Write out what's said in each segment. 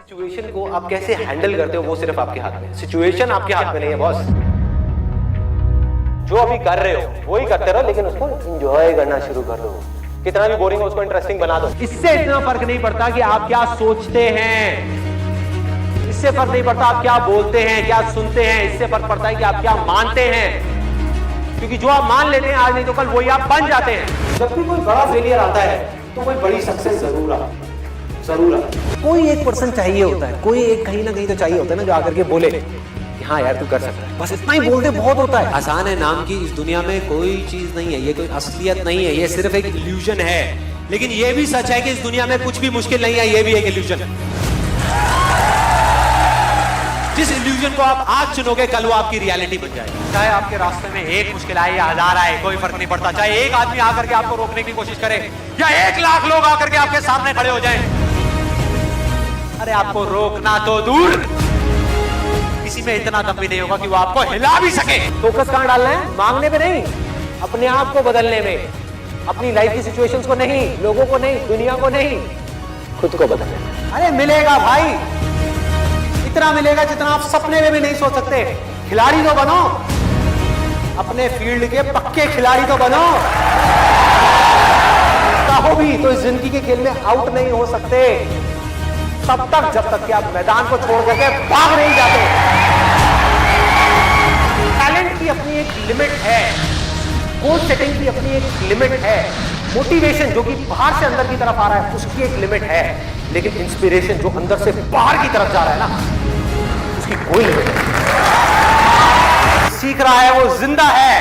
Situation को आप कैसे हैंडल करते हो वो सिर्फ आपके हाथ में। सिचुएशन आपके हाथ में नहीं है बॉस। जो अभी कर रहे हो वही करते रहो, लेकिन उसको एंजॉय करना शुरू कर दो। कितना भी बोरिंग हो उसको इंटरेस्टिंग बना दो। इससे इतना फर्क नहीं पड़ता कि आप क्या सोचते हैं, इससे फर्क नहीं पड़ता आप क्या बोलते हैं, क्या सुनते हैं, इससे फर्क पड़ता है कि आप क्या मानते हैं। क्योंकि जो आप मान लेते हैं आज नहीं तो कल वही आप बन जाते हैं। जब भी कोई बड़ा फेलियर आता है तो कोई बड़ी सक्सेस जरूर आती है। कोई एक पर्सन चाहिए होता है, कोई एक कहीं ना कहीं तो चाहिए होता है ना, जो आकर के बोले कि हाँ यार तू कर सकता है। बस इतना ही बोलते बहुत होता है। आसान है नाम की इस दुनिया में कोई चीज नहीं है, ये कोई असलियत नहीं है, ये सिर्फ एक इल्यूजन है। लेकिन ये भी सच है कि इस दुनिया में कुछ भी मुश्किल नहीं है, ये भी एक इल्यूजन है। जिस इल्यूजन को आप आज चुनोगे कल वो आपकी रियलिटी बन जाएगी। चाहे आपके रास्ते में एक मुश्किल आए या हजार आए, कोई फर्क नहीं पड़ता। चाहे एक आदमी आकर के आपको रोकने की कोशिश करे या 1 लाख लोग आकर के आपके सामने खड़े हो जाएं, अरे आपको रोकना तो दूर, किसी में इतना दम भी नहीं होगा कि वो आपको हिला भी सके। फोकस कहां डालना है? मांगने पे नहीं, अपने आप को बदलने में। अपनी लाइफ की सिचुएशंस को नहीं, लोगों को नहीं, दुनिया को नहीं, खुद को बदलने में। अरे मिलेगा भाई, इतना मिलेगा जितना आप सपने में भी नहीं सोच सकते। खिलाड़ी तो बनो, अपने फील्ड के पक्के खिलाड़ी तो बनो। चाहो भी तो इस जिंदगी के खेल में आउट नहीं हो सकते तब तक जब तक कि आप मैदान को छोड़ करके भाग नहीं जाते। टैलेंट की अपनी एक लिमिट है, गोल सेटिंग की अपनी एक लिमिट है, मोटिवेशन जो कि बाहर से अंदर की तरफ आ रहा है उसकी एक लिमिट है, लेकिन इंस्पिरेशन जो अंदर से बाहर की तरफ जा रहा है ना, उसकी कोई लिमिट नहीं। सीख रहा है वो जिंदा है,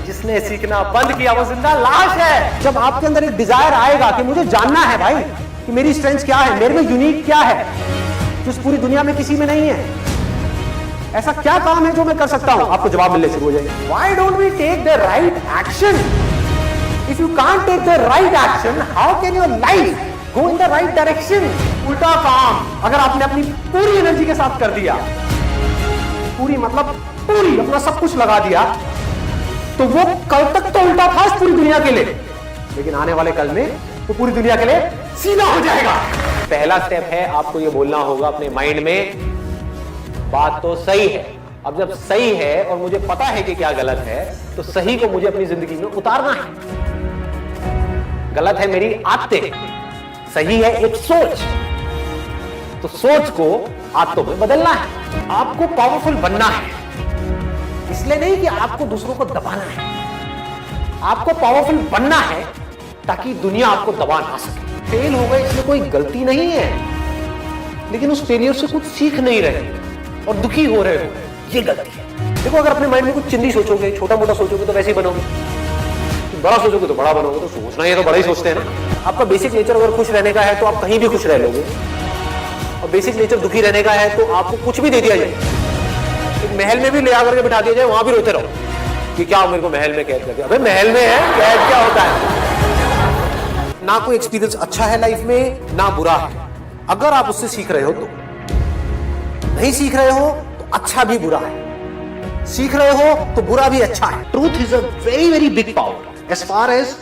जिसने सीखना बंद किया वो जिंदा लाश है। जब आपके अंदर एक डिजायर आएगा कि मुझे जानना है भाई कि मेरी स्ट्रेंथ क्या है, मेरे में यूनिक क्या है जो इस पूरी दुनिया में किसी में नहीं है, ऐसा क्या काम है जो मैं कर सकता हूं, आपको जवाब मिलने शुरू हो जाएगा। Why don't we take the right action? If you can't take the right action, how can your life go in the right direction? उल्टा काम अगर आपने अपनी पूरी एनर्जी के साथ कर दिया, पूरी मतलब पूरी अपना सब कुछ लगा दिया, तो वो कल तक तो उल्टा था इस पूरी दुनिया के लिए, लेकिन आने वाले कल में वो पूरी दुनिया के लिए सीधा हो जाएगा। पहला स्टेप है आपको ये बोलना होगा अपने माइंड में, बात तो सही है। अब जब सही है और मुझे पता है कि क्या गलत है, तो सही को मुझे अपनी जिंदगी में उतारना है। गलत है मेरी आदतें, सही है एक सोच, तो सोच को आदतों में बदलना है। आपको पावरफुल बनना है, इसलिए नहीं कि आपको दूसरों को दबाना है, आपको पावरफुल बनना है ताकि दुनिया आपको दबा ना सके। फेल हो गए इसमें कोई गलती नहीं है, लेकिन उस फेलियर से कुछ सीख नहीं रहे और दुखी हो रहे हो, ये गलती है। देखो अगर अपने माइंड में कुछ चिंदी सोचोगे, छोटा मोटा सोचोगे तो वैसे ही बनोगे, बड़ा सोचोगे तो बड़ा बनोगे। तो सोचना ही है तो बड़ा ही सोचते हैं ना। आपका बेसिक नेचर अगर खुश रहने का है तो आप कहीं भी खुश रह लोगे, और बेसिक नेचर दुखी रहने का है तो आपको कुछ भी दे दिया जाए, एक महल में भी ले आकर के बिठा दिया जाए, वहां भी रोते रहो कि क्या मेरे को महल में कैद कर दिया। अबे महल में है, कैद क्या होता है? ना कोई एक्सपीरियंस अच्छा है लाइफ में ना बुरा है। अगर आप उससे सीख रहे हो तो, नहीं सीख रहे हो तो अच्छा भी बुरा है, सीख रहे हो तो बुरा भी अच्छा है। Truth is a very very big power as far as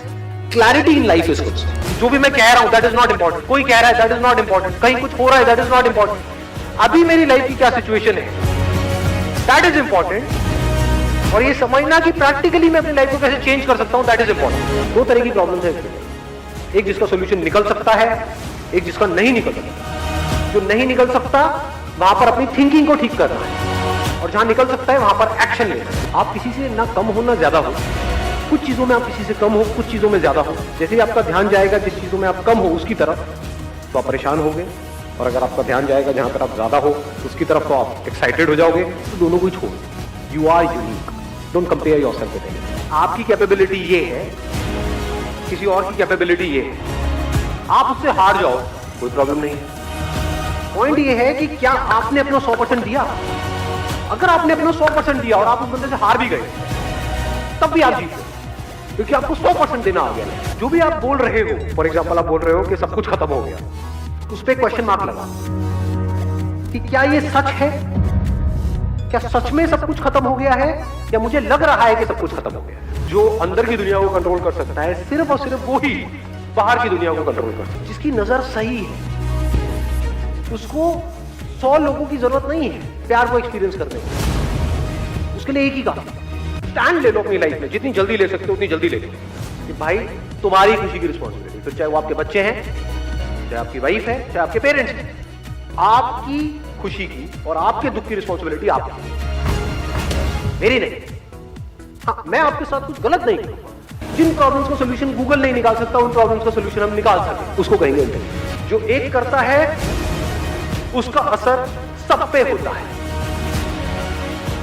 clarity in life is concerned. जो भी मैं कह रहा हूं दैट इज नॉट इंपॉर्टेंट, कोई कह रहा है दैट इज नॉट इंपॉर्टेंट, कहीं कुछ हो रहा है दैट इज नॉट इंपॉर्टेंट। अभी मेरी लाइफ की क्या सिचुएशन है दैट इज इंपॉर्टेंट, और ये समझना कि प्रैक्टिकली मैं अपनी लाइफ को कैसे चेंज कर सकता हूं दैट इज इंपॉर्टेंट। दो तरह की प्रॉब्लम्स है, एक जिसका सॉल्यूशन निकल सकता है, एक जिसका नहीं निकल सकता। जो नहीं निकल सकता वहां पर अपनी थिंकिंग को ठीक करना है, और जहां निकल सकता है वहां पर एक्शन लेना है। आप किसी से ना कम हो ना ज्यादा हो, कुछ चीजों में आप किसी से कम हो, कुछ चीजों में ज्यादा हो। जैसे ही आपका ध्यान जाएगा जिस चीजों में आप कम हो उसकी तरफ तो आप परेशान होगे, और अगर आपका ध्यान जाएगा जहां पर आप ज्यादा हो उसकी तरफ तो आप एक्साइटेड हो जाओगे। तो दोनों को ही छोड़ दो। You are unique, don't compare yourself with anyone. आपकी कैपेबिलिटी ये है, किसी और की कैपेबिलिटी ये है, आप उससे हार जाओ कोई प्रॉब्लम नहीं है। पॉइंट ये है कि क्या आपने अपना 100% दिया। अगर आपने अपना 100% दिया और आप उस बंदे से हार भी गए तब भी आप जीते, क्योंकि आपको 100% देना आ गया। जो भी आप बोल रहे हो, फॉर एग्जाम्पल आप बोल रहे हो कि सब कुछ खत्म हो गया, उस पर क्वेश्चन मार्क लगा कि क्या ये सच है, क्या सच में सब कुछ खत्म हो गया है, या मुझे लग रहा है कि सब कुछ खत्म हो गया है। जो अंदर की दुनिया को कंट्रोल कर सकता है सिर्फ और सिर्फ वो ही बाहर की दुनिया को कंट्रोल कर सकता है। जिसकी नजर सही है, उसको 100 लोगों की जरूरत नहीं है प्यार को एक्सपीरियंस करने की। उसके लिए एक ही काम, स्टैंड ले लो अपनी लाइफ में, जितनी जल्दी ले सकते हो उतनी जल्दी ले लो कि भाई तुम्हारी खुशी की रिस्पॉन्सिबिलिटी, फिर चाहे वो आपके बच्चे हैं, चाहे आपकी वाइफ है, चाहे आपके पेरेंट्स हैं, आपकी खुशी की और आपके दुख की रिस्पॉन्सिबिलिटी आपकी, मेरी नहीं। हाँ, मैं आपके साथ कुछ गलत नहीं करूंगा। जिन प्रॉब्लम्स का सोल्यूशन गूगल नहीं निकाल सकता, उन प्रॉब्लम्स का सोल्यूशन हम निकाल सकते, उसको कहेंगे इंटेलिजेंस। जो एक करता है उसका असर सब पे होता है,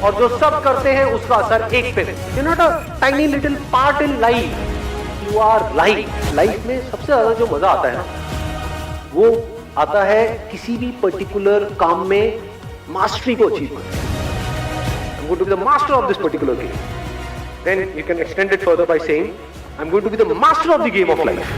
और जो सब करते हैं उसका असर एक पे। You not a tiny little part in life, you our life. Life में सबसे ज्यादा जो मजा आता है ना, वो आता है किसी भी पर्टिकुलर काम में मास्टरी को अचीव करना। I'm going to be the master of this particular game. Then you can extend it further by saying, I'm going to be the master of the game of life.